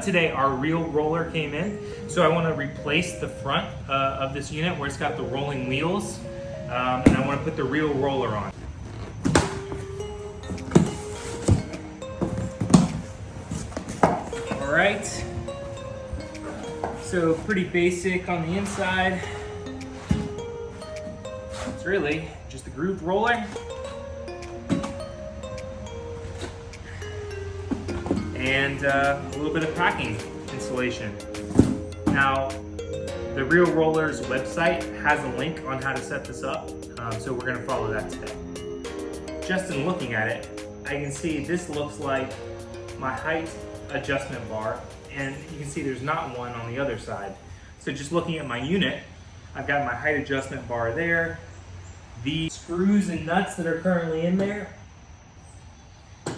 Today our Reelroller came in, so I want to replace the front of this unit where it's got the rolling wheels, and I want to put the Reelroller on. All right, so pretty basic on the inside. It's really just a grooved roller and a little bit of packing insulation. Now, the Reelroller's website has a link on how to set this up, so we're gonna follow that today. Just in looking at it, I can see this looks like my height adjustment bar, and you can see there's not one on the other side. So just looking at my unit, I've got my height adjustment bar there. The screws and nuts that are currently in there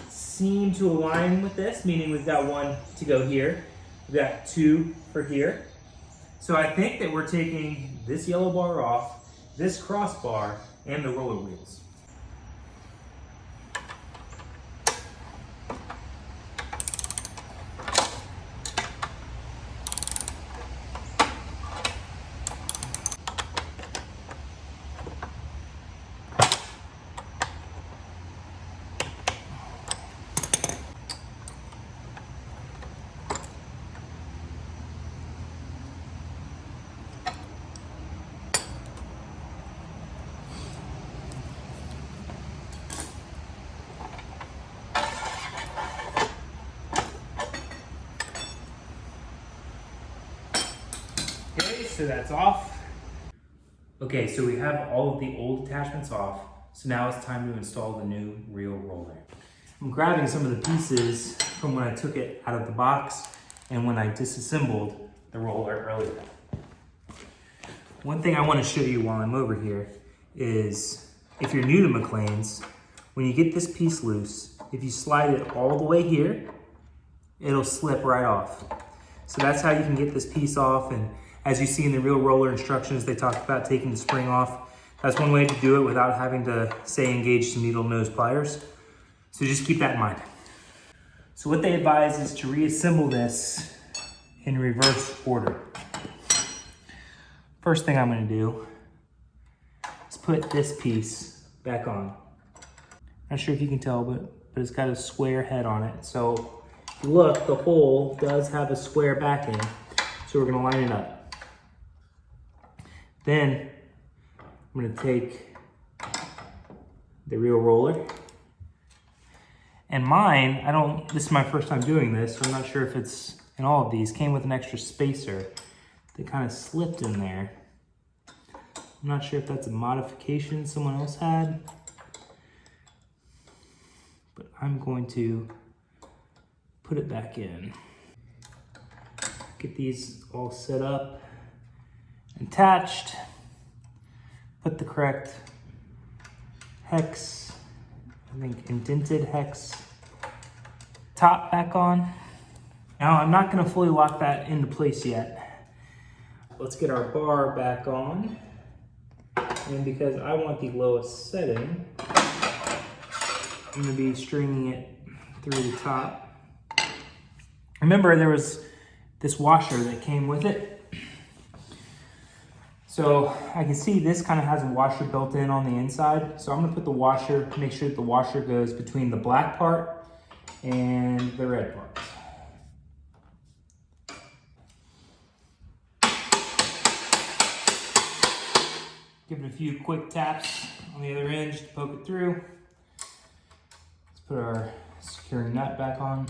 seem to align with this, meaning we've got one to go here, we've got two for here. So I think that we're taking this yellow bar off, this crossbar, and the roller wheels. Okay, so that's off. Okay, so we have all of the old attachments off, so now it's time to install the new Reelroller. I'm grabbing some of the pieces from when I took it out of the box and when I disassembled the roller earlier. One thing I want to show you while I'm over here is, if you're new to McLane's, when you get this piece loose, if you slide it all the way here, it'll slip right off. So that's how you can get this piece off, and as you see in the Reelroller instructions, they talk about taking the spring off. That's one way to do it without having to, say, engage some needle nose pliers. So just keep that in mind. So what they advise is to reassemble this in reverse order. First thing I'm gonna do is put this piece back on. Not sure if you can tell, but it's got a square head on it. So if you look, the hole does have a square backing. So we're gonna line it up. Then I'm gonna take the Reelroller. And mine, this is my first time doing this, so I'm not sure if it's in all of these, came with an extra spacer that kind of slipped in there. I'm not sure if that's a modification someone else had, but I'm going to put it back in. Get these all set up, attached, put the correct hex, I think indented hex top back on. Now I'm not gonna fully lock that into place yet. Let's get our bar back on. And because I want the lowest setting, I'm gonna be stringing it through the top. Remember, there was this washer that came with it. So I can see this kind of has a washer built in on the inside. So I'm gonna put the washer, make sure that the washer goes between the black part and the red part. Give it a few quick taps on the other end just to poke it through. Let's put our securing nut back on.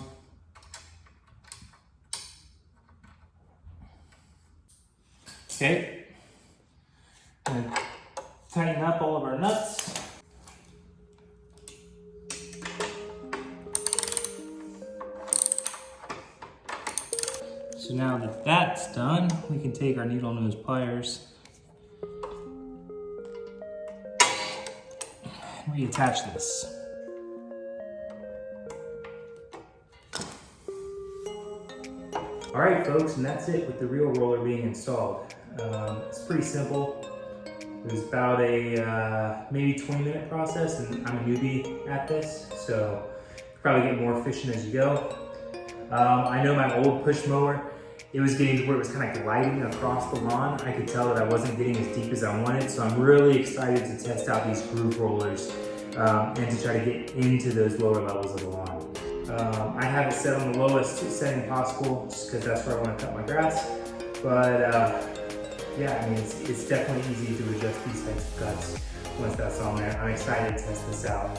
Okay. And tighten up all of our nuts. So now that that's done, we can take our needle nose pliers and reattach this. All right, folks, and that's it with the Reelroller being installed. It's pretty simple. It was about a maybe 20-minute process, and I'm a newbie at this, so you probably get more efficient as you go. I know my old push mower, it was getting to where it was kind of gliding across the lawn. I could tell that I wasn't getting as deep as I wanted, so I'm really excited to test out these groove rollers and to try to get into those lower levels of the lawn. I have it set on the lowest setting possible just because that's where I want to cut my grass. But yeah, I mean, it's definitely easy to adjust these types of cuts once that's on there. I'm excited to test this out.